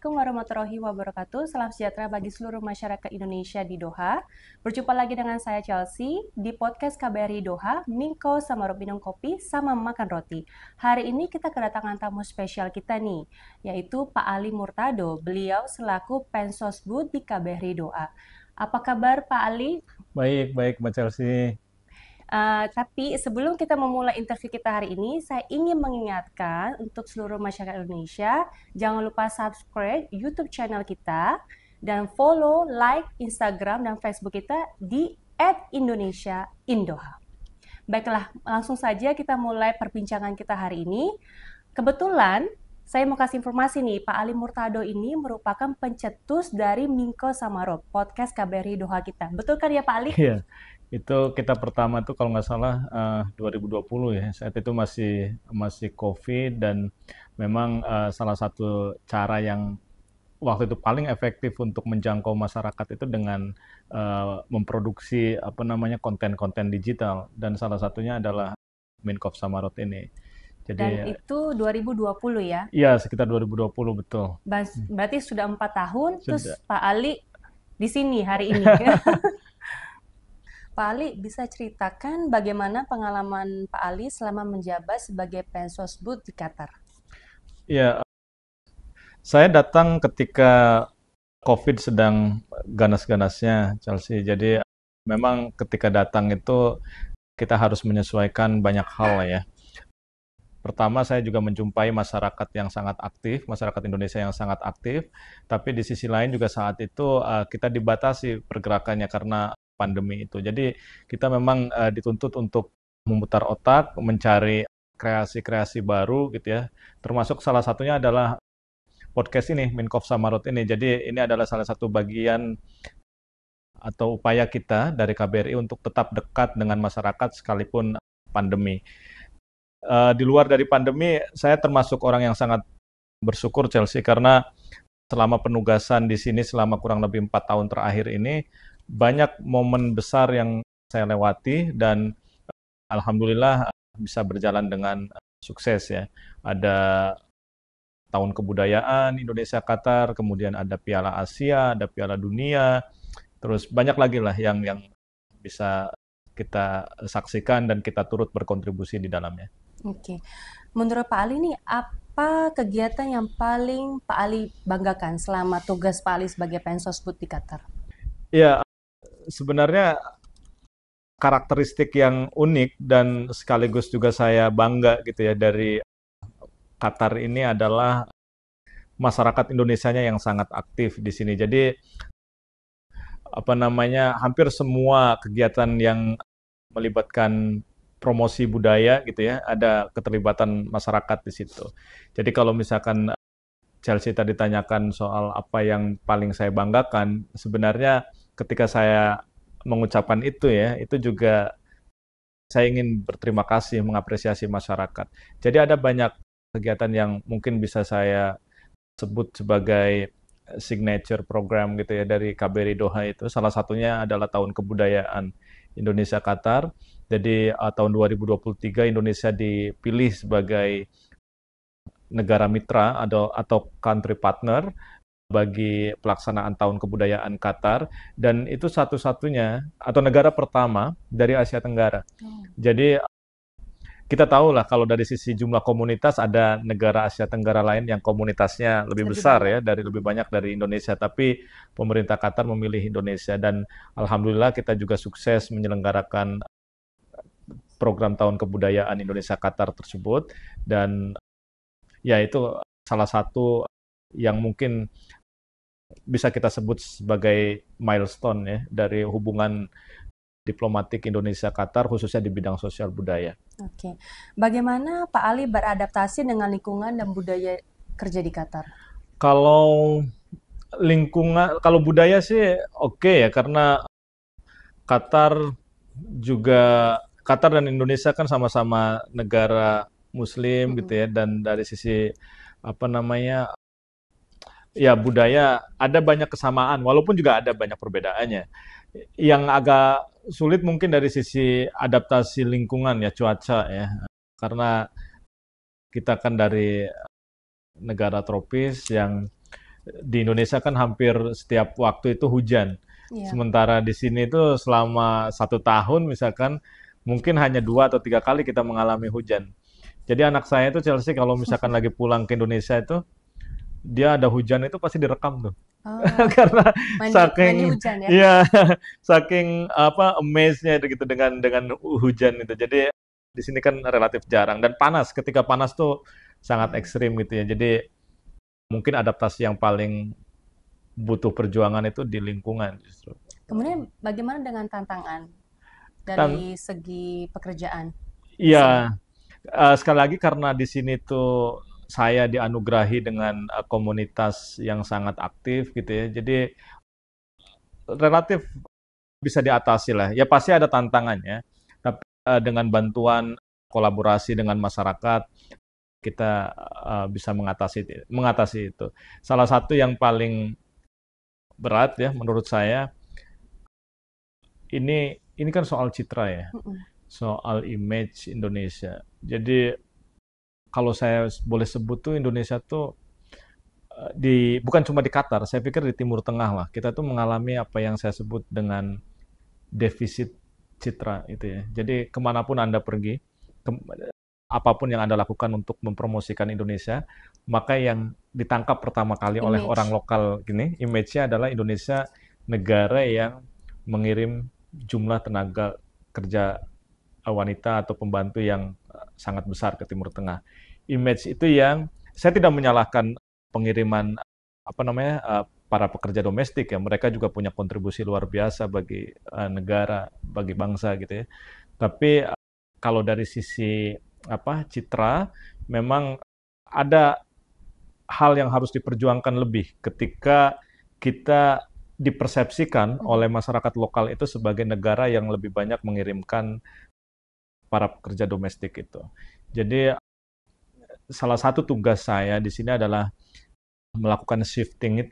Assalamualaikum warahmatullahi wabarakatuh. Salam sejahtera bagi seluruh masyarakat Indonesia di Doha. Berjumpa lagi dengan saya Chelsea di podcast KBRI Doha, Mingko sama minum kopi sama makan roti. Hari ini kita kedatangan tamu spesial kita nih, yaitu Pak Ali Murtado. Beliau selaku Pensosbud di KBRI Doha. Apa kabar Pak Ali? Baik, baik, Mbak Chelsea. Tapi sebelum kita memulai interview kita hari ini, saya ingin mengingatkan untuk seluruh masyarakat Indonesia, jangan lupa subscribe YouTube channel kita dan follow, like Instagram dan Facebook kita di @IndonesiaInDoha. Baiklah, langsung saja kita mulai perbincangan kita hari ini. Kebetulan saya mau kasih informasi nih, Pak Ali Murtado ini merupakan pencetus dari Mingko Samarot, podcast KBRI Doha kita. Betul kan ya Pak Ali? Iya, itu kita pertama tuh kalau nggak salah 2020 ya. Saat itu masih COVID dan memang salah satu cara yang waktu itu paling efektif untuk menjangkau masyarakat itu dengan memproduksi konten-konten digital dan salah satunya adalah Minkov Samarot ini. Dan Jadi itu 2020 ya? iya sekitar 2020 betul. Berarti sudah 4 tahun, terus Sudah. Pak Ali di sini hari ini. Pak Ali bisa ceritakan bagaimana pengalaman Pak Ali selama menjabat sebagai Pensosbud di Qatar? Iya, saya datang ketika COVID sedang ganas-ganasnya, Chelsea. Jadi memang ketika datang itu kita harus menyesuaikan banyak hal ya. Pertama, saya juga menjumpai masyarakat yang sangat aktif, masyarakat Indonesia yang sangat aktif, tapi di sisi lain juga saat itu kita dibatasi pergerakannya karena pandemi itu. Jadi kita memang dituntut untuk memutar otak, mencari kreasi-kreasi baru gitu ya. Termasuk salah satunya adalah podcast ini, Minkov Samarot ini. Jadi ini adalah salah satu bagian atau upaya kita dari KBRI untuk tetap dekat dengan masyarakat sekalipun pandemi. Di luar dari pandemi, saya termasuk orang yang sangat bersyukur Chelsea karena selama penugasan di sini selama kurang lebih 4 tahun terakhir ini banyak momen besar yang saya lewati dan alhamdulillah bisa berjalan dengan sukses ya. Ada Tahun Kebudayaan Indonesia Qatar, kemudian ada Piala Asia, ada Piala Dunia, terus banyak lagi lah yang bisa kita saksikan dan kita turut berkontribusi di dalamnya. Oke. Menurut Pak Ali nih, apa kegiatan yang paling Pak Ali banggakan selama tugas Pak Ali sebagai Pensosbud di Qatar? Ya, sebenarnya karakteristik yang unik dan sekaligus juga saya bangga gitu ya dari Qatar ini adalah masyarakat Indonesianya yang sangat aktif di sini. Jadi hampir semua kegiatan yang melibatkan promosi budaya gitu ya, ada keterlibatan masyarakat di situ. Jadi kalau misalkan Chelsea tadi tanyakan soal apa yang paling saya banggakan, sebenarnya ketika saya mengucapkan itu ya, itu juga saya ingin berterima kasih, mengapresiasi masyarakat. Jadi ada banyak kegiatan yang mungkin bisa saya sebut sebagai signature program gitu ya dari KBRI Doha itu. Salah satunya adalah Tahun Kebudayaan Indonesia Qatar. Jadi tahun 2023 Indonesia dipilih sebagai negara mitra atau country partner bagi pelaksanaan Tahun Kebudayaan Qatar dan itu satu-satunya atau negara pertama dari Asia Tenggara. Jadi kita tahu lah kalau dari sisi jumlah komunitas ada negara Asia Tenggara lain yang komunitasnya lebih besar ya, lebih banyak dari Indonesia, tapi pemerintah Qatar memilih Indonesia dan alhamdulillah kita juga sukses menyelenggarakan program Tahun Kebudayaan Indonesia Qatar tersebut dan ya itu salah satu yang mungkin bisa kita sebut sebagai milestone ya dari hubungan diplomatik Indonesia Qatar khususnya di bidang sosial budaya. Oke. Bagaimana Pak Ali beradaptasi dengan lingkungan dan budaya kerja di Qatar? Kalau kalau budaya sih oke ya karena Qatar Qatar dan Indonesia kan sama-sama negara Muslim gitu ya dan dari sisi ya budaya ada banyak kesamaan walaupun juga ada banyak perbedaannya. Yang agak sulit mungkin dari sisi adaptasi lingkungan ya cuaca ya karena kita kan dari negara tropis yang Di Indonesia kan hampir setiap waktu itu hujan. Iya. Sementara di sini itu selama 1 tahun misalkan mungkin hanya 2 atau 3 kali kita mengalami hujan. Jadi anak saya itu Chelsea kalau misalkan lagi pulang ke Indonesia itu dia ada hujan itu pasti direkam tuh. Oh, Karena mandi mandi saking hujan ya? ya saking apa amaze-nya itu gitu dengan hujan itu. Jadi di sini kan relatif jarang dan panas. Ketika panas tuh sangat Hmm. ekstrim gitu ya. Jadi mungkin adaptasi yang paling butuh perjuangan itu di lingkungan justru. Kemudian bagaimana dengan tantangan Tan dari segi pekerjaan di sini? iya, sekali lagi karena di sini tuh saya dianugerahi dengan komunitas yang sangat aktif gitu ya. Jadi relatif bisa diatasi lah. Ya pasti ada tantangannya, tapi dengan bantuan kolaborasi dengan masyarakat kita bisa mengatasi itu. Salah satu yang paling berat ya menurut saya ini kan soal citra ya, Mm-mm. soal image Indonesia. Jadi kalau saya boleh sebut tuh Indonesia tuh bukan cuma di Qatar, saya pikir di Timur Tengah lah. Kita tuh mengalami apa yang saya sebut dengan defisit citra itu ya. Jadi kemanapun Anda pergi, apapun yang Anda lakukan untuk mempromosikan Indonesia, maka yang ditangkap pertama kali oleh orang Image. lokal gini, image-nya adalah Indonesia negara yang mengirim jumlah tenaga kerja wanita atau pembantu yang sangat besar ke Timur Tengah. Image itu yang saya tidak menyalahkan pengiriman apa namanya para pekerja domestik ya, mereka juga punya kontribusi luar biasa bagi negara, bagi bangsa gitu ya. Tapi kalau dari sisi apa citra, memang ada hal yang harus diperjuangkan lebih ketika kita dipersepsikan oleh Mhm. masyarakat lokal itu sebagai negara yang lebih banyak mengirimkan para pekerja domestik itu. Jadi salah satu tugas saya di sini adalah melakukan shifting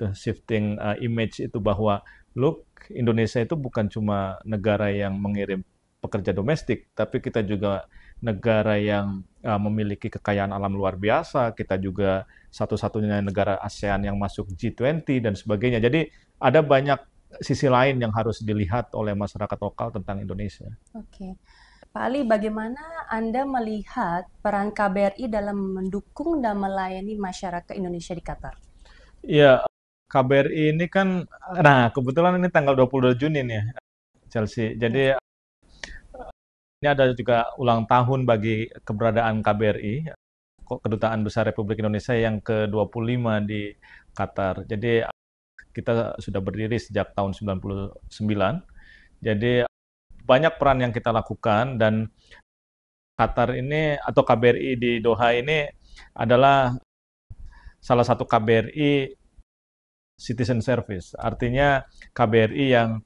image itu bahwa look Indonesia itu bukan cuma negara yang mengirim pekerja domestik, tapi kita juga negara yang memiliki kekayaan alam luar biasa. Kita juga satu-satunya negara ASEAN yang masuk G20 dan sebagainya. Jadi ada banyak sisi lain yang harus dilihat oleh masyarakat lokal tentang Indonesia. Oke. Pak Ali, bagaimana Anda melihat peran KBRI dalam mendukung dan melayani masyarakat Indonesia di Qatar? Iya, KBRI ini kan, nah kebetulan ini tanggal 22 Juni nih, Chelsea. Ya. Jadi ini ada juga ulang tahun bagi keberadaan KBRI, Kedutaan Besar Republik Indonesia yang ke-25 di Qatar. Jadi kita sudah berdiri sejak tahun 99. Jadi banyak peran yang kita lakukan dan Qatar ini atau KBRI di Doha ini adalah salah satu KBRI citizen service. Artinya KBRI yang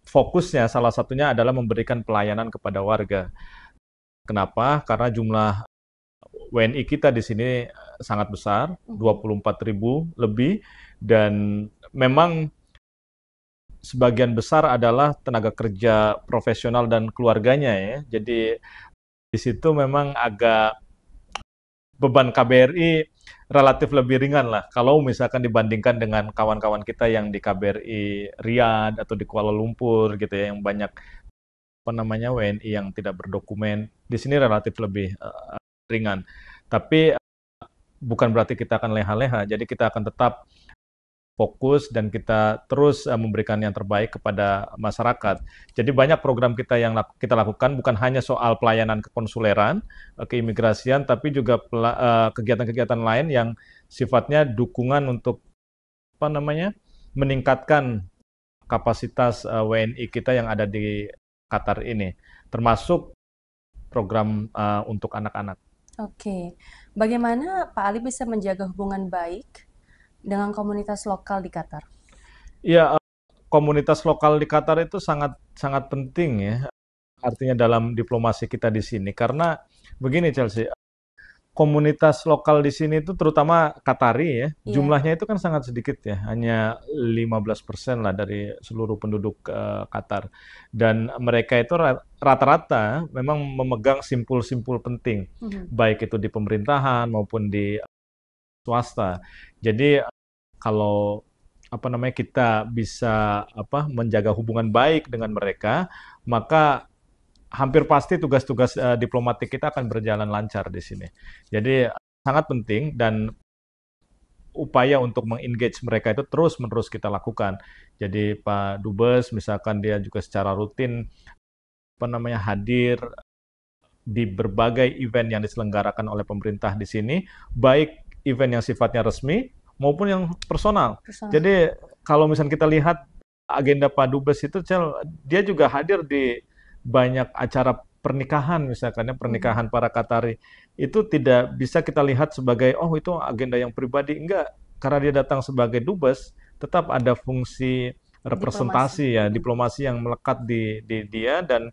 fokusnya salah satunya adalah memberikan pelayanan kepada warga. Kenapa? Karena jumlah WNI kita di sini sangat besar, Mhm. 24.000 lebih, dan memang sebagian besar adalah tenaga kerja profesional dan keluarganya ya. Jadi di situ memang agak beban KBRI relatif lebih ringan lah. Kalau misalkan dibandingkan dengan kawan-kawan kita yang di KBRI Riyadh atau di Kuala Lumpur gitu ya, yang banyak apa namanya WNI yang tidak berdokumen, di sini relatif lebih ringan. Tapi bukan berarti kita akan leha-leha. Jadi kita akan tetap fokus dan kita terus memberikan yang terbaik kepada masyarakat. Jadi banyak program kita yang kita lakukan bukan hanya soal pelayanan kekonsuleran, keimigrasian, tapi juga kegiatan-kegiatan lain yang sifatnya dukungan untuk apa namanya meningkatkan kapasitas WNI kita yang ada di Qatar ini, termasuk program untuk anak-anak. Oke. Bagaimana Pak Ali bisa menjaga hubungan baik dengan komunitas lokal di Qatar? Ya, komunitas lokal di Qatar itu sangat sangat penting ya. Artinya dalam diplomasi kita di sini karena begini Chelsea, komunitas lokal di sini itu terutama Qatari ya, Iya. jumlahnya itu kan sangat sedikit ya, hanya 15% lah dari seluruh penduduk Qatar. Dan mereka itu rata-rata memang memegang simpul-simpul penting, Mhm. baik itu di pemerintahan maupun di swasta. Jadi kalau kita bisa menjaga hubungan baik dengan mereka, maka hampir pasti tugas-tugas diplomatik kita akan berjalan lancar di sini. Jadi sangat penting dan upaya untuk mengengage mereka itu terus-menerus kita lakukan. Jadi Pak Dubes misalkan dia juga secara rutin hadir di berbagai event yang diselenggarakan oleh pemerintah di sini, baik event yang sifatnya resmi maupun yang personal. Jadi kalau misalnya kita lihat agenda Pak Dubes itu, dia juga hadir di banyak acara pernikahan misalkan ya, pernikahan para Qatari. Itu tidak bisa kita lihat sebagai oh itu agenda yang pribadi, enggak. Karena dia datang sebagai dubes, tetap ada fungsi representasi ya, diplomasi yang melekat di dia, dan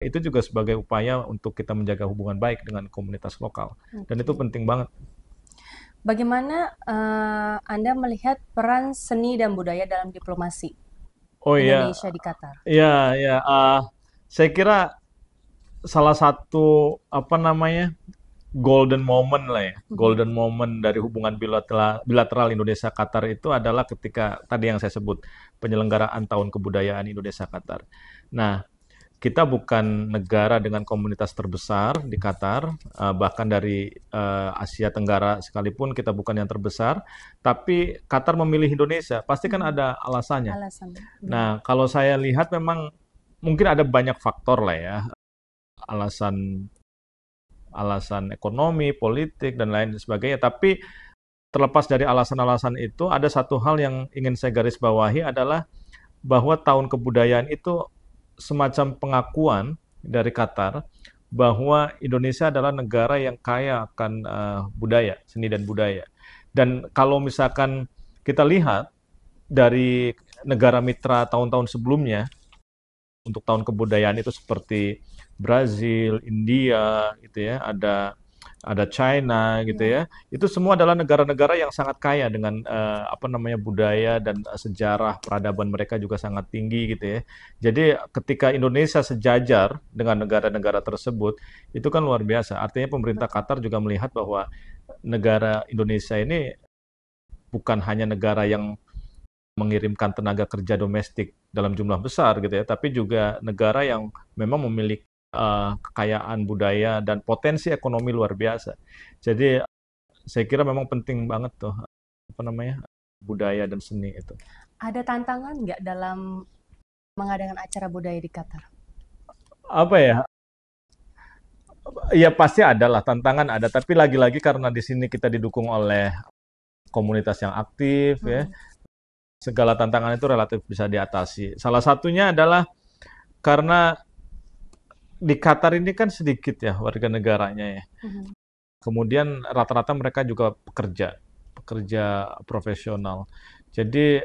itu juga sebagai upaya untuk kita menjaga hubungan baik dengan komunitas lokal. Dan itu penting banget. Bagaimana Anda melihat peran seni dan budaya dalam diplomasi Oh iya, Indonesia di Qatar? ya, ya. Saya kira salah satu golden moment lah ya, golden moment dari hubungan bilateral Indonesia Qatar itu adalah ketika tadi yang saya sebut penyelenggaraan Tahun Kebudayaan Indonesia Qatar. Nah, kita bukan negara dengan komunitas terbesar di Qatar, bahkan dari Asia Tenggara sekalipun kita bukan yang terbesar, tapi Qatar memilih Indonesia, pasti kan ada alasannya. Nah, kalau saya lihat memang mungkin ada banyak faktor lah ya, alasan ekonomi, politik, dan lain sebagainya, tapi terlepas dari alasan-alasan itu, ada satu hal yang ingin saya garis bawahi adalah bahwa Tahun Kebudayaan itu semacam pengakuan dari Qatar bahwa Indonesia adalah negara yang kaya akan budaya, seni dan budaya. Dan kalau misalkan kita lihat dari negara mitra tahun-tahun sebelumnya untuk Tahun Kebudayaan itu seperti Brazil, India, gitu ya, ada China gitu ya. Itu semua adalah negara-negara yang sangat kaya dengan budaya dan sejarah peradaban mereka juga sangat tinggi gitu ya. Jadi ketika Indonesia sejajar dengan negara-negara tersebut, itu kan luar biasa. Artinya pemerintah Qatar juga melihat bahwa negara Indonesia ini bukan hanya negara yang mengirimkan tenaga kerja domestik dalam jumlah besar gitu ya, tapi juga negara yang memang memiliki kekayaan budaya dan potensi ekonomi luar biasa. Jadi saya kira memang penting banget tuh budaya dan seni itu. Ada tantangan nggak dalam mengadakan acara budaya di Qatar? Apa ya? Ya pasti ada lah, tantangan ada. Tapi lagi-lagi karena di sini kita didukung oleh komunitas yang aktif ya, segala tantangan itu relatif bisa diatasi. Salah satunya adalah karena di Qatar ini kan sedikit ya warga negaranya ya. Kemudian rata-rata mereka juga pekerja profesional. Jadi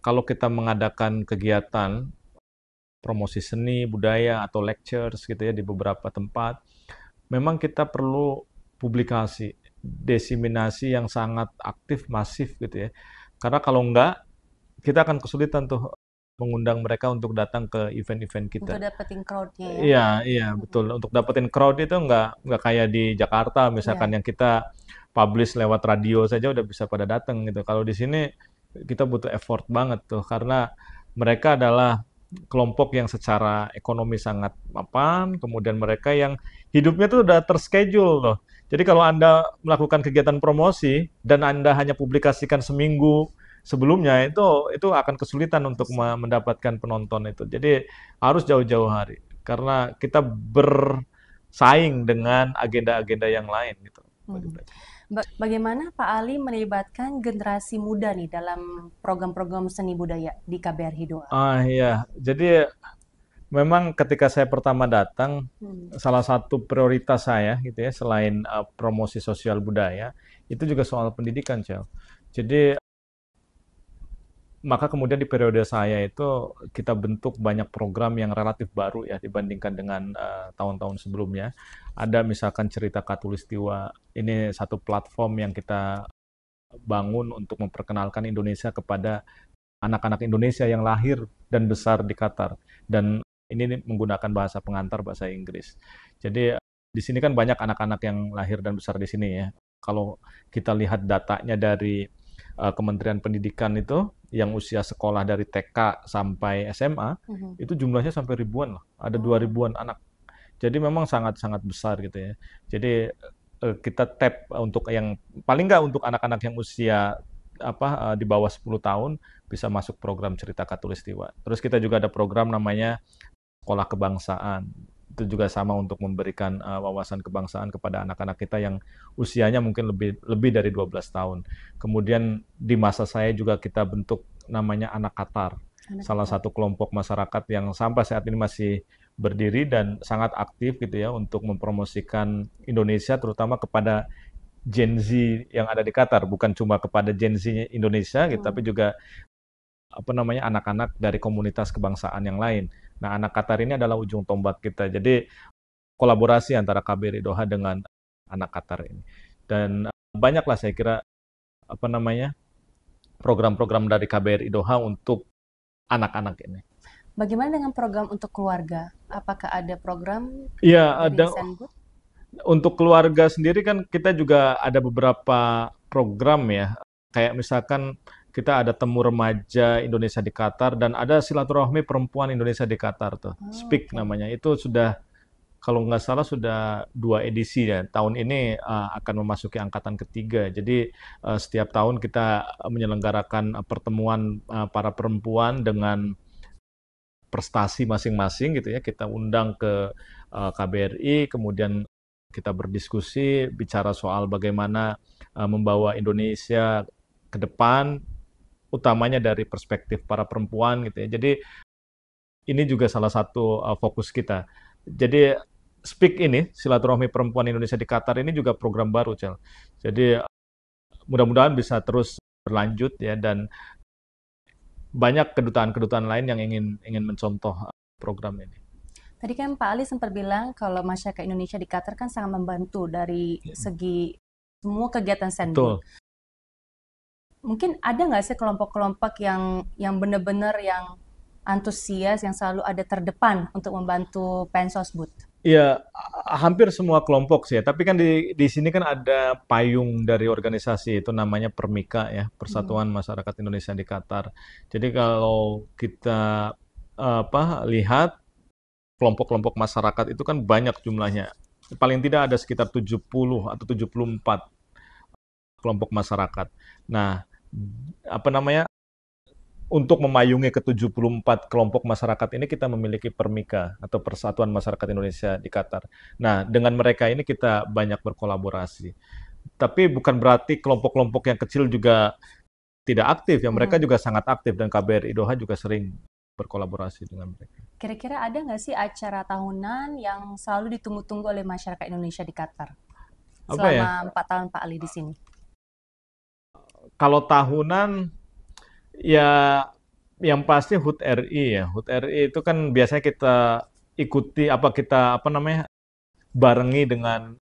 kalau kita mengadakan kegiatan promosi seni, budaya, atau lectures gitu ya di beberapa tempat, memang kita perlu publikasi, diseminasi yang sangat aktif, masif gitu ya. Karena kalau enggak, kita akan kesulitan tuh mengundang mereka untuk datang ke event-event kita. Untuk dapetin crowd-nya ya? Iya, iya betul. Untuk dapetin crowd itu nggak kayak di Jakarta misalkan yang kita publish lewat radio saja udah bisa pada datang gitu. Kalau di sini kita butuh effort banget tuh karena mereka adalah kelompok yang secara ekonomi sangat mapan, kemudian mereka yang hidupnya tuh udah terschedule loh. Jadi kalau Anda melakukan kegiatan promosi dan Anda hanya publikasikan seminggu sebelumnya itu akan kesulitan untuk mendapatkan penonton itu. Jadi harus jauh-jauh hari karena kita bersaing dengan agenda-agenda yang lain gitu. Bagaimana Pak Ali melibatkan generasi muda nih dalam program-program seni budaya di KBRI Doha? Iya, jadi memang ketika saya pertama datang, salah satu prioritas saya gitu ya selain promosi sosial budaya itu juga soal pendidikan, Cel. Jadi maka kemudian di periode saya itu kita bentuk banyak program yang relatif baru ya dibandingkan dengan tahun-tahun sebelumnya. Ada misalkan Cerita Khatulistiwa, ini satu platform yang kita bangun untuk memperkenalkan Indonesia kepada anak-anak Indonesia yang lahir dan besar di Qatar. Dan ini menggunakan bahasa pengantar, bahasa Inggris. Jadi di sini kan banyak anak-anak yang lahir dan besar di sini ya. Kalau kita lihat datanya dari Kementerian Pendidikan itu yang usia sekolah dari TK sampai SMA itu jumlahnya sampai ribuan loh, ada 2 ribuan anak. Jadi memang sangat-sangat besar gitu ya. Jadi kita tap untuk yang paling nggak untuk anak-anak yang usia di bawah 10 tahun bisa masuk program Cerita Khatulistiwa. Terus kita juga ada program namanya Sekolah Kebangsaan. Itu juga sama untuk memberikan wawasan kebangsaan kepada anak-anak kita yang usianya mungkin lebih lebih dari 12 tahun. Kemudian di masa saya juga kita bentuk namanya Anak Qatar. Salah satu kelompok masyarakat yang sampai saat ini masih berdiri dan sangat aktif gitu ya untuk mempromosikan Indonesia terutama kepada Gen Z yang ada di Qatar, bukan cuma kepada Gen Z Indonesia gitu, tapi juga anak-anak dari komunitas kebangsaan yang lain. Nah, Anak Qatar ini adalah ujung tombak kita. Jadi kolaborasi antara KBRI Doha dengan Anak Qatar ini. Dan banyaklah saya kira program-program dari KBRI Doha untuk anak-anak ini. Bagaimana dengan program untuk keluarga? Apakah ada program Iya, dari ada. Senbud? Untuk keluarga sendiri kan kita juga ada beberapa program ya. Kayak misalkan kita ada temu remaja Indonesia di Qatar dan ada silaturahmi perempuan Indonesia di Qatar tuh. Speak namanya. Itu sudah kalau nggak salah sudah 2 edisi ya. Tahun ini akan memasuki angkatan ketiga. Jadi setiap tahun kita menyelenggarakan pertemuan para perempuan dengan prestasi masing-masing gitu ya. Kita undang ke KBRI, kemudian kita berdiskusi, bicara soal bagaimana membawa Indonesia ke depan, utamanya dari perspektif para perempuan gitu ya. Jadi ini juga salah satu fokus kita. Jadi Speak ini, silaturahmi perempuan Indonesia di Qatar ini juga program baru, Cel. Jadi mudah-mudahan bisa terus berlanjut ya dan banyak kedutaan-kedutaan lain yang ingin mencontoh program ini. Tadi kan Pak Ali sempat bilang kalau masyarakat Indonesia di Qatar kan sangat membantu dari segi semua kegiatan Senbud. Betul. Mungkin ada nggak sih kelompok-kelompok yang benar-benar yang antusias, yang selalu ada terdepan untuk membantu Pensosbud? Ya, hampir semua kelompok sih ya. Tapi kan di sini kan ada payung dari organisasi itu namanya Permika ya, Persatuan Masyarakat Indonesia di Qatar. Jadi kalau kita lihat kelompok-kelompok masyarakat itu kan banyak jumlahnya. Paling tidak ada sekitar 70 atau 74 kelompok masyarakat. Nah, untuk memayungi ke-74 kelompok masyarakat ini kita memiliki Permika atau Persatuan Masyarakat Indonesia di Qatar. Nah, dengan mereka ini kita banyak berkolaborasi. Tapi bukan berarti kelompok-kelompok yang kecil juga tidak aktif, ya mereka juga sangat aktif dan KBRI Doha juga sering berkolaborasi dengan mereka. Kira-kira ada nggak sih acara tahunan yang selalu ditunggu-tunggu oleh masyarakat Indonesia di Qatar Apa ya? selama 4 tahun Pak Ali di sini? Kalau tahunan ya yang pasti HUT RI ya. HUT RI itu kan biasanya kita ikuti barengi dengan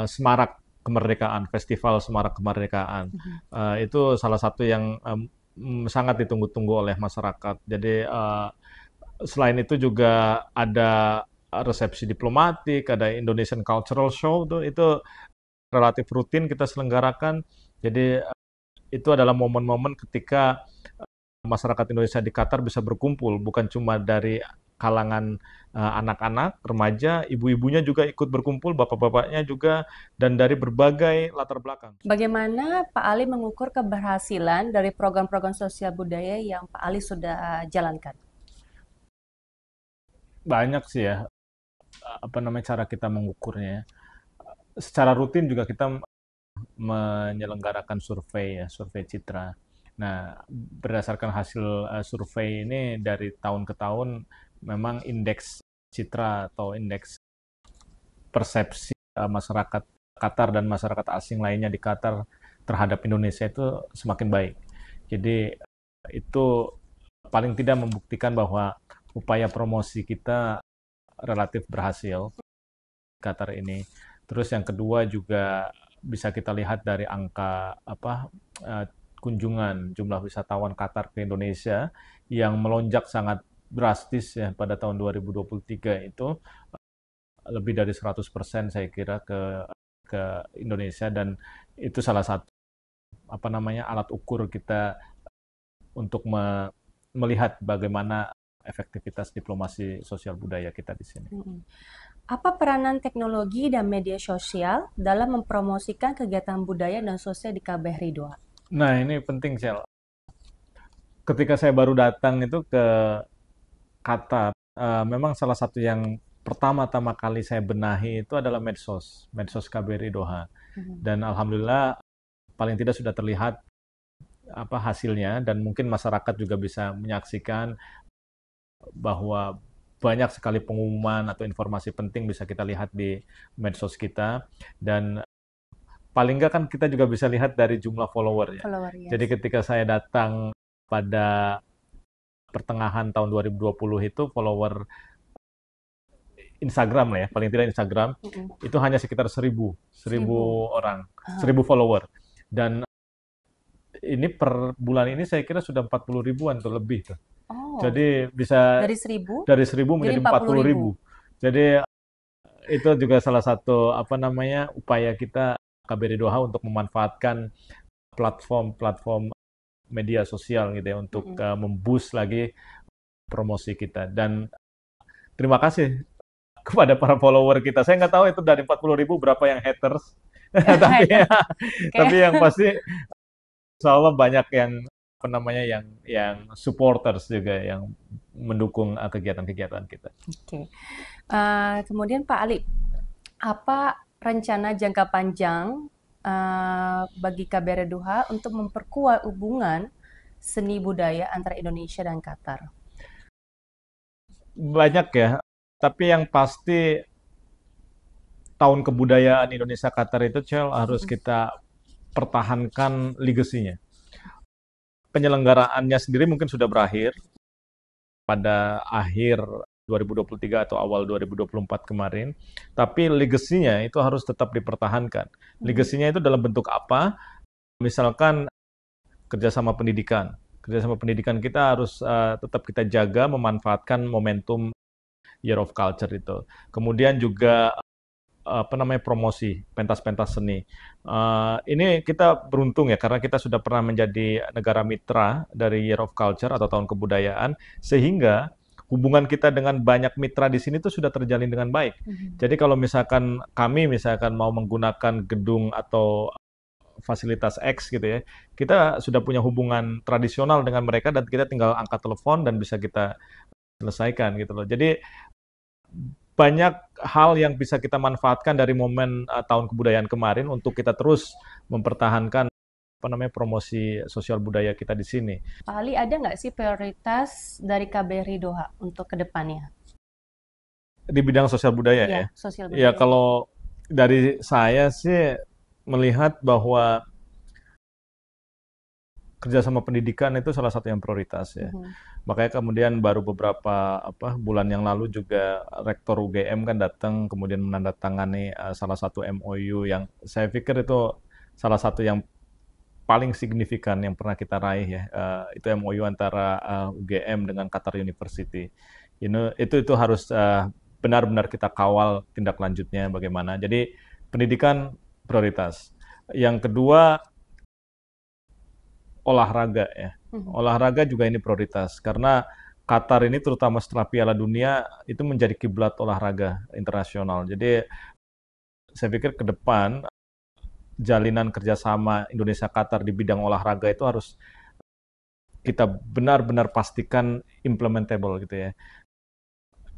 Semarak Kemerdekaan, Festival Semarak Kemerdekaan. Itu salah satu yang sangat ditunggu-tunggu oleh masyarakat. Jadi selain itu juga ada resepsi diplomatik, ada Indonesian Cultural Show itu relatif rutin kita selenggarakan. Jadi itu adalah momen-momen ketika masyarakat Indonesia di Qatar bisa berkumpul, bukan cuma dari kalangan anak-anak, remaja, ibu-ibunya juga ikut berkumpul, bapak-bapaknya juga, dan dari berbagai latar belakang. Bagaimana Pak Ali mengukur keberhasilan dari program-program sosial budaya yang Pak Ali sudah jalankan? Banyak sih ya, cara kita mengukurnya. Secara rutin juga kita menyelenggarakan survei ya, survei citra. Nah, berdasarkan hasil survei ini dari tahun ke tahun, memang indeks citra atau indeks persepsi masyarakat Qatar dan masyarakat asing lainnya di Qatar terhadap Indonesia itu semakin baik. Jadi itu paling tidak membuktikan bahwa upaya promosi kita relatif berhasil Qatar ini. Terus yang kedua juga bisa kita lihat dari angka kunjungan jumlah wisatawan Qatar ke Indonesia yang melonjak sangat drastis ya pada tahun 2023 itu lebih dari 100% saya kira ke Indonesia dan itu salah satu apa namanya alat ukur kita untuk melihat bagaimana efektivitas diplomasi sosial budaya kita di sini. Mm-mm. Apa peranan teknologi dan media sosial dalam mempromosikan kegiatan budaya dan sosial di KBRI Doha? Nah, ini penting, Sel. Ketika saya baru datang itu ke Qatar, memang salah satu yang pertama-tama kali saya benahi itu adalah medsos, medsos KBRI Doha. Mhm. Dan alhamdulillah paling tidak sudah terlihat apa hasilnya dan mungkin masyarakat juga bisa menyaksikan bahwa banyak sekali pengumuman atau informasi penting bisa kita lihat di medsos kita dan paling nggak kan kita juga bisa lihat dari jumlah follower ya. Follower, Jadi yes. ketika saya datang pada pertengahan tahun 2020 itu follower Instagram lah ya, paling tidak Instagram Mm-mm. itu hanya sekitar 1000 1000. orang, Aha. 1000 follower. Dan ini per bulan ini saya kira sudah 40 ribuan atau lebih tuh. Oh, Jadi bisa dari 1000 dari 1000 jadi menjadi 40 40 ribu. ribu. Jadi itu juga salah satu apa namanya upaya kita KBRI Doha untuk memanfaatkan platform-platform media sosial gitu ya untuk Mm-mm. memboost lagi promosi kita. Dan terima kasih kepada para follower kita. Saya nggak tahu itu dari 40 ribu berapa yang haters, tapi Haters. tapi Kayak, yang pasti insya Allah banyak yang apa namanya yang supporters juga yang mendukung kegiatan-kegiatan kita. oke. Kemudian Pak Ali, apa rencana jangka panjang bagi KBRI Doha untuk memperkuat hubungan seni budaya antara Indonesia dan Qatar? Banyak ya, tapi yang pasti tahun kebudayaan Indonesia Qatar itu Cel harus Mm-mm. kita pertahankan legasinya. Penyelenggaraannya sendiri mungkin sudah berakhir pada akhir 2023 atau awal 2024 kemarin, tapi legasinya itu harus tetap dipertahankan. Mhm. Legasinya itu dalam bentuk apa? Misalkan kerjasama pendidikan. Kerjasama pendidikan kita harus tetap kita jaga, memanfaatkan momentum Year of Culture itu. Kemudian juga apa namanya promosi pentas-pentas seni. Ini kita beruntung ya karena kita sudah pernah menjadi negara mitra dari Year of Culture atau Tahun Kebudayaan sehingga hubungan kita dengan banyak mitra di sini tuh sudah terjalin dengan baik. Mhm. Jadi kalau misalkan kami misalkan mau menggunakan gedung atau fasilitas X gitu ya, kita sudah punya hubungan tradisional dengan mereka dan kita tinggal angkat telepon dan bisa kita selesaikan gitu loh. Jadi banyak hal yang bisa kita manfaatkan dari momen tahun kebudayaan kemarin untuk kita terus mempertahankan apa namanya promosi sosial budaya kita di sini. Pak Ali, ada nggak sih prioritas dari KBRI Doha untuk kedepannya? Di bidang sosial budaya Ya, ya. sosial Ya budaya. kalau dari saya sih melihat bahwa kerjasama pendidikan itu salah satu yang prioritas ya. Mhm. Makanya kemudian baru beberapa bulan yang lalu juga Rektor UGM kan datang kemudian menandatangani salah satu MOU yang saya pikir itu salah satu yang paling signifikan yang pernah kita raih ya. Itu MOU antara UGM dengan Qatar University. Itu harus benar-benar kita kawal tindak lanjutnya bagaimana. Jadi pendidikan prioritas. Yang kedua olahraga ya. Mhm. Olahraga juga ini prioritas karena Qatar ini terutama setelah Piala Dunia itu menjadi kiblat olahraga internasional. Jadi saya pikir ke depan jalinan kerjasama Indonesia Qatar di bidang olahraga itu harus kita benar-benar pastikan implementable gitu ya.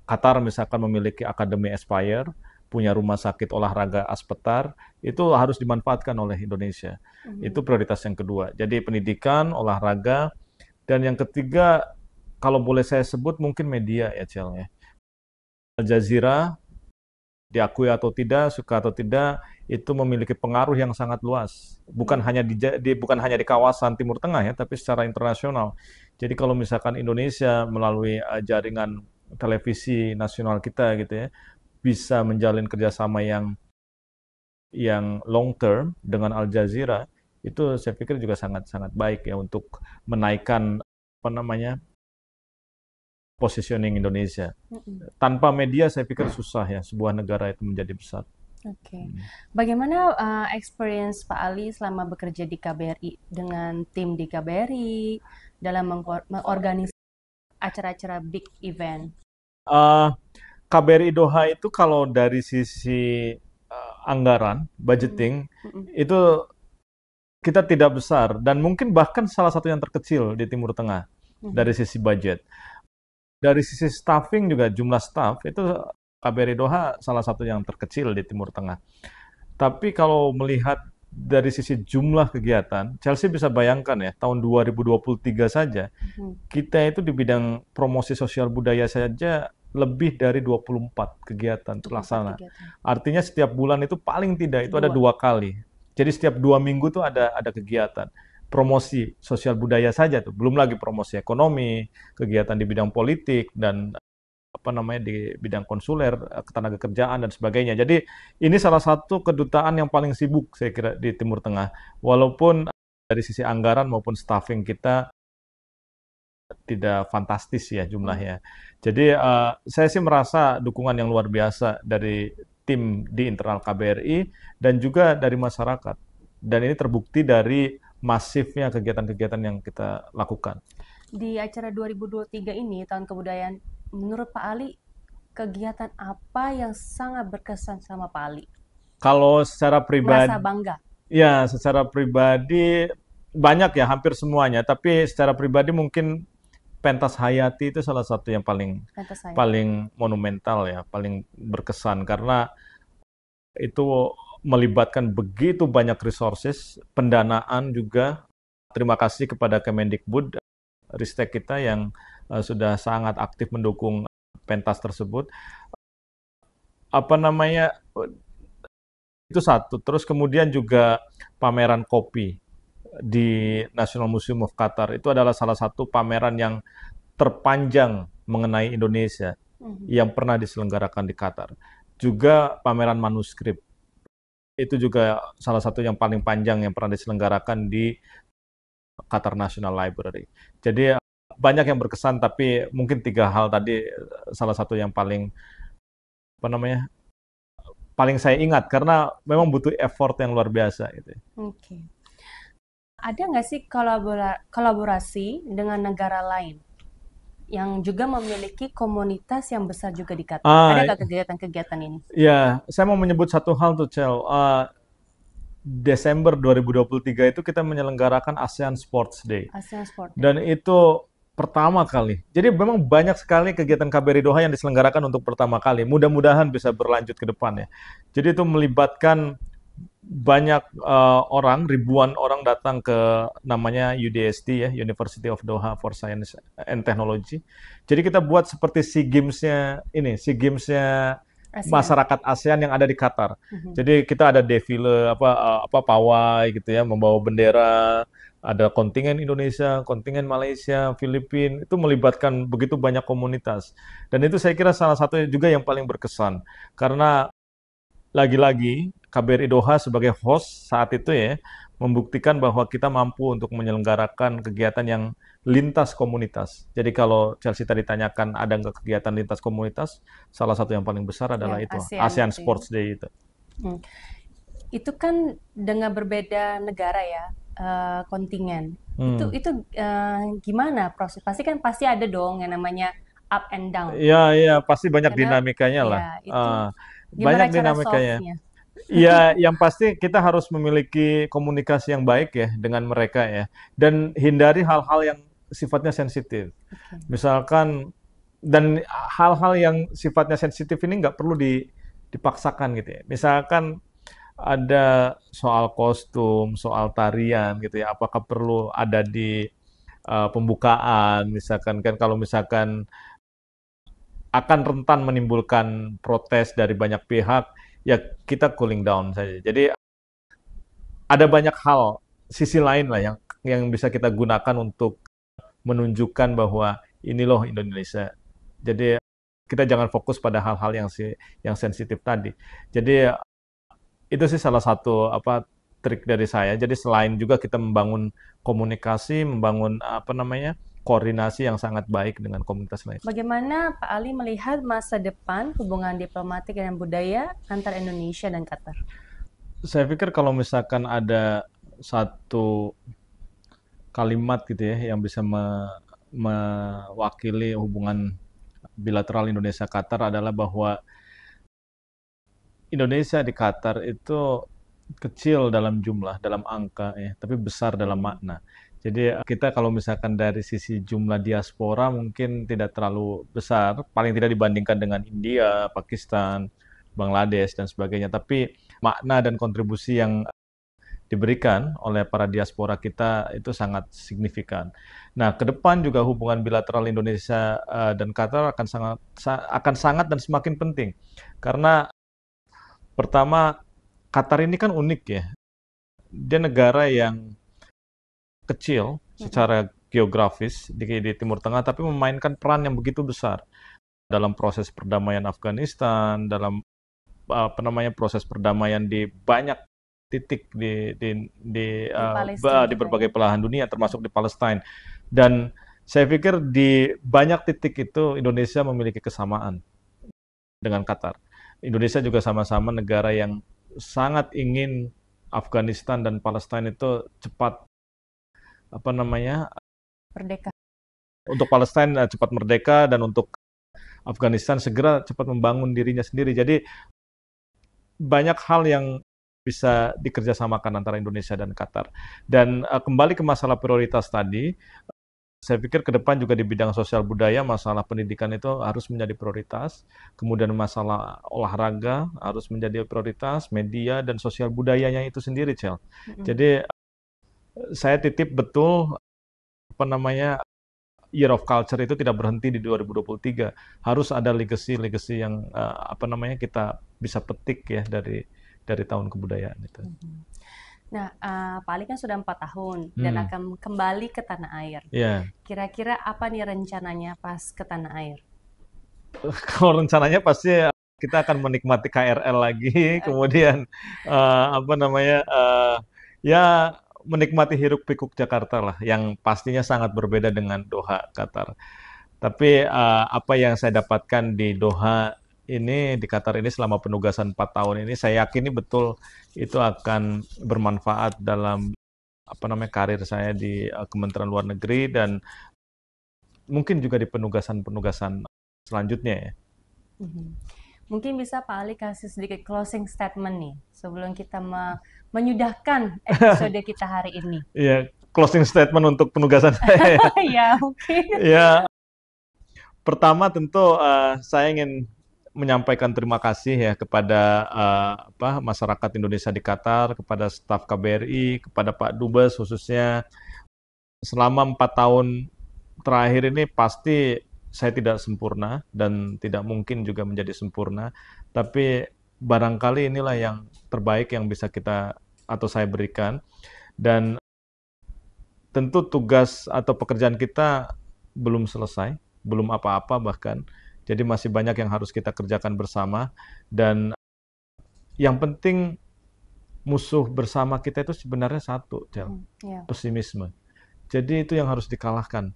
Qatar misalkan memiliki Akademi Aspire, punya rumah sakit olahraga Aspetar, itu harus dimanfaatkan oleh Indonesia. Mhm. Itu prioritas yang kedua. Jadi pendidikan, olahraga, dan yang ketiga, kalau boleh saya sebut mungkin media ya, Cel ya. Al Jazeera, diakui atau tidak, suka atau tidak, itu memiliki pengaruh yang sangat luas. Bukan Ya. hanya bukan hanya di kawasan Timur Tengah ya, tapi secara internasional. Jadi kalau misalkan Indonesia melalui jaringan televisi nasional kita gitu ya, bisa menjalin kerjasama yang long term dengan Al Jazeera, itu saya pikir juga sangat-sangat baik ya untuk menaikkan apa namanya positioning Indonesia. Mhm. Tanpa media saya pikir susah ya sebuah negara itu menjadi besar. Oke. Bagaimana experience Pak Ali selama bekerja di KBRI dengan tim di KBRI dalam mengorganisasi acara-acara big event? Eh, KBRI Doha itu kalau dari sisi anggaran, Mm-mm. budgeting, Mm-mm. itu kita tidak besar dan mungkin bahkan salah satu yang terkecil di Timur Tengah dari Mhm. sisi budget. Dari sisi staffing juga jumlah staff itu KBRI Doha salah satu yang terkecil di Timur Tengah. Tapi kalau melihat dari sisi jumlah kegiatan, Chelsea bisa bayangkan ya, tahun 2023 saja, Mhm. kita itu di bidang promosi sosial budaya saja lebih dari 24 kegiatan 24 terlaksana. kegiatan. Artinya setiap bulan itu paling tidak itu ada Dua. 2 kali. Jadi setiap 2 minggu tuh ada kegiatan promosi sosial budaya saja tuh. Belum lagi promosi ekonomi, kegiatan di bidang politik dan apa namanya di bidang konsuler, ketenaga kerjaan dan sebagainya. Jadi ini salah satu kedutaan yang paling sibuk saya kira di Timur Tengah. Walaupun dari sisi anggaran maupun staffing kita tidak fantastis ya Hmm. jumlahnya. Jadi saya sih merasa dukungan yang luar biasa dari tim di internal KBRI dan juga dari masyarakat. Dan ini terbukti dari masifnya kegiatan-kegiatan yang kita lakukan. Di acara 2023 ini, Tahun Kebudayaan, menurut Pak Ali, kegiatan apa yang sangat berkesan sama Pak Ali? Kalau secara Merasa pribadi, bangga, ya secara pribadi banyak ya, hampir semuanya. Tapi secara pribadi mungkin pentas hayati itu salah satu yang paling pentas saya. paling monumental ya, paling berkesan karena itu melibatkan begitu banyak resources, pendanaan juga. Terima kasih kepada Kemendikbud, Ristek kita yang sudah sangat aktif mendukung pentas tersebut. Apa namanya, itu satu. Terus kemudian juga pameran kopi di National Museum of Qatar. Itu adalah salah satu pameran yang terpanjang mengenai Indonesia Mhm. yang pernah diselenggarakan di Qatar. Juga pameran manuskrip. Itu juga salah satu yang paling panjang yang pernah diselenggarakan di Qatar National Library. Jadi banyak yang berkesan, tapi mungkin 3 hal tadi salah satu yang paling apa namanya paling saya ingat karena memang butuh effort yang luar biasa gitu. Oke. Ada nggak sih kolaborasi dengan negara lain yang juga memiliki komunitas yang besar juga di Qatar? Ada Ah, nggak kegiatan-kegiatan ini? ya, saya mau menyebut satu hal tuh, Cel. Desember 2023 itu kita menyelenggarakan ASEAN Sports Day. ASEAN Sport Day. Dan itu pertama kali. Jadi memang banyak sekali kegiatan KBRI Doha yang diselenggarakan untuk pertama kali. Mudah-mudahan bisa berlanjut ke depan ya. Jadi itu melibatkan banyak orang, ribuan orang datang ke namanya UDST ya, University of Doha for Science and Technology. Jadi kita buat seperti SEA Games-nya ini, SEA Games-nya ASEAN. masyarakat ASEAN yang ada di Qatar. Mhm. Jadi kita ada defile apa pawai gitu ya, membawa bendera, ada kontingen Indonesia, kontingen Malaysia, Filipina, itu melibatkan begitu banyak komunitas. Dan itu saya kira salah satu juga yang paling berkesan karena lagi-lagi KBRI Doha sebagai host saat itu ya membuktikan bahwa kita mampu untuk menyelenggarakan kegiatan yang lintas komunitas. Jadi kalau Chelsea tadi tanyakan ada nggak kegiatan lintas komunitas, salah satu yang paling besar adalah Yang itu, ASEAN ASEAN itu ya. Sports Day itu. Hmm. Itu kan dengan berbeda negara ya, kontingen. Itu Hmm. itu gimana proses? Pasti ada dong yang namanya up and down. Iya, iya, pasti banyak Karena dinamikanya lah. ya itu Ah, banyak gimana cara dinamikanya. solve-nya? Ya, yang pasti kita harus memiliki komunikasi yang baik ya dengan mereka ya, dan hindari hal-hal yang sifatnya sensitif. Oke. Misalkan dan hal-hal yang sifatnya sensitif ini nggak perlu dipaksakan gitu ya. Misalkan ada soal kostum, soal tarian gitu ya, apakah perlu ada di pembukaan, misalkan kan kalau misalkan akan rentan menimbulkan protes dari banyak pihak, ya kita cooling down saja. Jadi ada banyak hal sisi lain lah yang bisa kita gunakan untuk menunjukkan bahwa ini loh Indonesia. Jadi kita jangan fokus pada hal-hal yang sensitif tadi. Jadi itu sih salah satu trik dari saya. Jadi selain juga kita membangun komunikasi, membangun apa namanya koordinasi yang sangat baik dengan komunitas lain. Bagaimana Pak Ali melihat masa depan hubungan diplomatik dan budaya antara Indonesia dan Qatar? Saya pikir kalau misalkan ada satu kalimat gitu ya yang bisa mewakili hubungan bilateral Indonesia-Qatar adalah bahwa Indonesia di Qatar itu kecil dalam jumlah, dalam angka ya, tapi besar dalam makna. Jadi kita kalau misalkan dari sisi jumlah diaspora mungkin tidak terlalu besar, paling tidak dibandingkan dengan India, Pakistan, Bangladesh dan sebagainya. Tapi makna dan kontribusi yang diberikan oleh para diaspora kita itu sangat signifikan. Nah, ke depan juga hubungan bilateral Indonesia dan Qatar akan sangat dan semakin penting. Karena pertama, Qatar ini kan unik ya. Dia negara yang kecil secara geografis di Timur Tengah, tapi memainkan peran yang begitu besar dalam proses perdamaian Afghanistan, dalam proses perdamaian di banyak titik Palestina di juga berbagai ya. belahan dunia, termasuk di Palestina. Dan saya pikir di banyak titik itu Indonesia memiliki kesamaan dengan Qatar. Indonesia juga sama-sama negara yang sangat ingin Afghanistan dan Palestina itu cepat Merdeka. untuk Palestina cepat merdeka dan untuk Afghanistan segera cepat membangun dirinya sendiri. Jadi banyak hal yang bisa dikerjasamakan antara Indonesia dan Qatar. Dan kembali ke masalah prioritas tadi, saya pikir ke depan juga di bidang sosial budaya, masalah pendidikan itu harus menjadi prioritas. Kemudian masalah olahraga harus menjadi prioritas, media dan sosial budayanya itu sendiri, Cel. Jadi saya titip betul Year of Culture itu tidak berhenti di 2023. Harus ada legacy yang kita bisa petik ya dari tahun kebudayaan itu. Nah, Pak Ali kan sudah 4 tahun dan akan kembali ke tanah air. Ya. Kira-kira apa nih rencananya pas ke tanah air? Kalau rencananya pasti kita akan menikmati KRL lagi, kemudian ya menikmati hiruk pikuk Jakarta lah, yang pastinya sangat berbeda dengan Doha, Qatar. Tapi apa yang saya dapatkan di Doha ini, di Qatar ini selama penugasan 4 tahun ini, saya yakini betul itu akan bermanfaat dalam karir saya di Kementerian Luar Negeri dan mungkin juga di penugasan-penugasan selanjutnya ya. Mungkin bisa Pak Ali kasih sedikit closing statement nih sebelum kita menyudahkan episode kita hari ini. Iya, closing statement untuk penugasan saya. Ya, mungkin. Ya, pertama tentu saya ingin menyampaikan terima kasih ya kepada masyarakat Indonesia di Qatar, kepada staf KBRI, kepada Pak Dubes khususnya. Selama 4 tahun terakhir ini pasti saya tidak sempurna dan tidak mungkin juga menjadi sempurna, tapi barangkali inilah yang terbaik yang bisa kita atau saya berikan. Dan tentu tugas atau pekerjaan kita belum selesai, belum apa-apa bahkan. Jadi masih banyak yang harus kita kerjakan bersama. Dan yang penting musuh bersama kita itu sebenarnya satu, pesimisme. Jadi itu yang harus dikalahkan.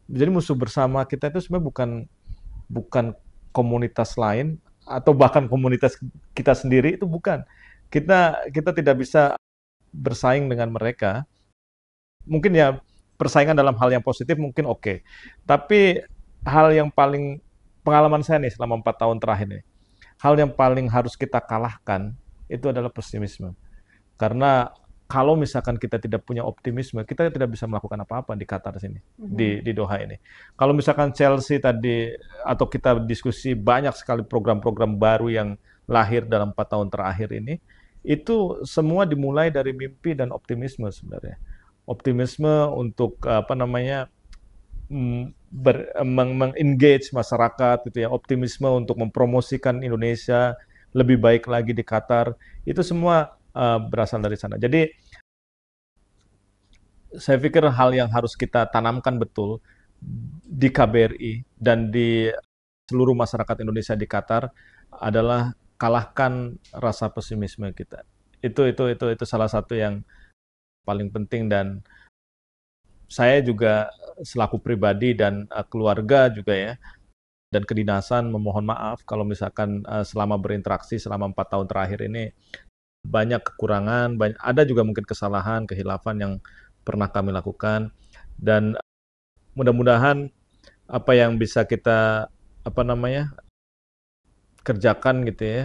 Jadi musuh bersama kita itu sebenarnya bukan komunitas lain atau bahkan komunitas kita sendiri, itu bukan. Kita tidak bisa bersaing dengan mereka. Mungkin ya persaingan dalam hal yang positif mungkin oke. Tapi hal yang paling pengalaman saya nih selama 4 tahun terakhir nih, hal yang paling harus kita kalahkan itu adalah pesimisme. Karena kalau misalkan kita tidak punya optimisme, kita tidak bisa melakukan apa-apa di Qatar sini, di Doha ini. Kalau misalkan Chelsea tadi, atau kita diskusi banyak sekali program-program baru yang lahir dalam 4 tahun terakhir ini, itu semua dimulai dari mimpi dan optimisme sebenarnya. Optimisme untuk mengengage masyarakat gitu ya, optimisme untuk mempromosikan Indonesia lebih baik lagi di Qatar, itu semua berasal dari sana. Jadi saya pikir hal yang harus kita tanamkan betul di KBRI dan di seluruh masyarakat Indonesia di Qatar adalah kalahkan rasa pesimisme kita. Itu salah satu yang paling penting, dan saya juga selaku pribadi dan keluarga juga ya, dan kedinasan memohon maaf kalau misalkan selama berinteraksi selama 4 tahun terakhir ini banyak kekurangan, ada juga mungkin kesalahan, kehilafan yang pernah kami lakukan, dan mudah-mudahan apa yang bisa kita apa namanya kerjakan gitu ya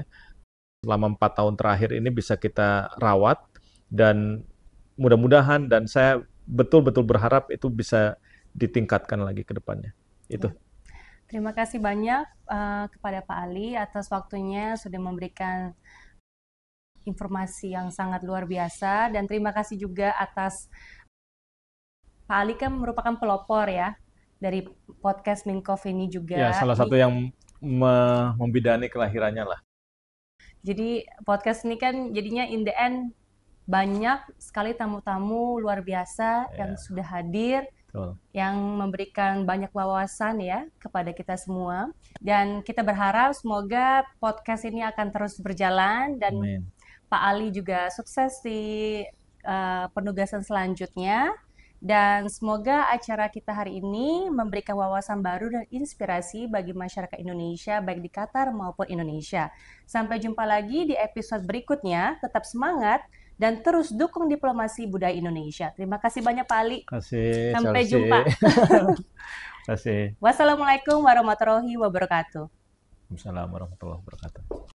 selama 4 tahun terakhir ini bisa kita rawat, dan mudah-mudahan, dan saya betul-betul berharap itu bisa ditingkatkan lagi ke depannya. Itu. Terima kasih banyak kepada Pak Ali atas waktunya sudah memberikan informasi yang sangat luar biasa, dan terima kasih juga atas Pak Ali kan merupakan pelopor ya dari podcast Minkov ini Ya, juga. salah satu Ini yang membidani kelahirannya lah. jadi podcast ini kan jadinya in the end banyak sekali tamu-tamu luar biasa yang Ya, sudah hadir, betul. yang memberikan banyak wawasan ya kepada kita semua. Dan kita berharap semoga podcast ini akan terus berjalan dan Amin. Pak Ali juga sukses di penugasan selanjutnya. Dan semoga acara kita hari ini memberikan wawasan baru dan inspirasi bagi masyarakat Indonesia, baik di Qatar maupun Indonesia. Sampai jumpa lagi di episode berikutnya. Tetap semangat dan terus dukung diplomasi budaya Indonesia. Terima kasih banyak Pak Ali. Kasih, Sampai Chelsea. jumpa. Kasih. Wassalamualaikum warahmatullahi wabarakatuh. Assalamualaikum warahmatullahi wabarakatuh.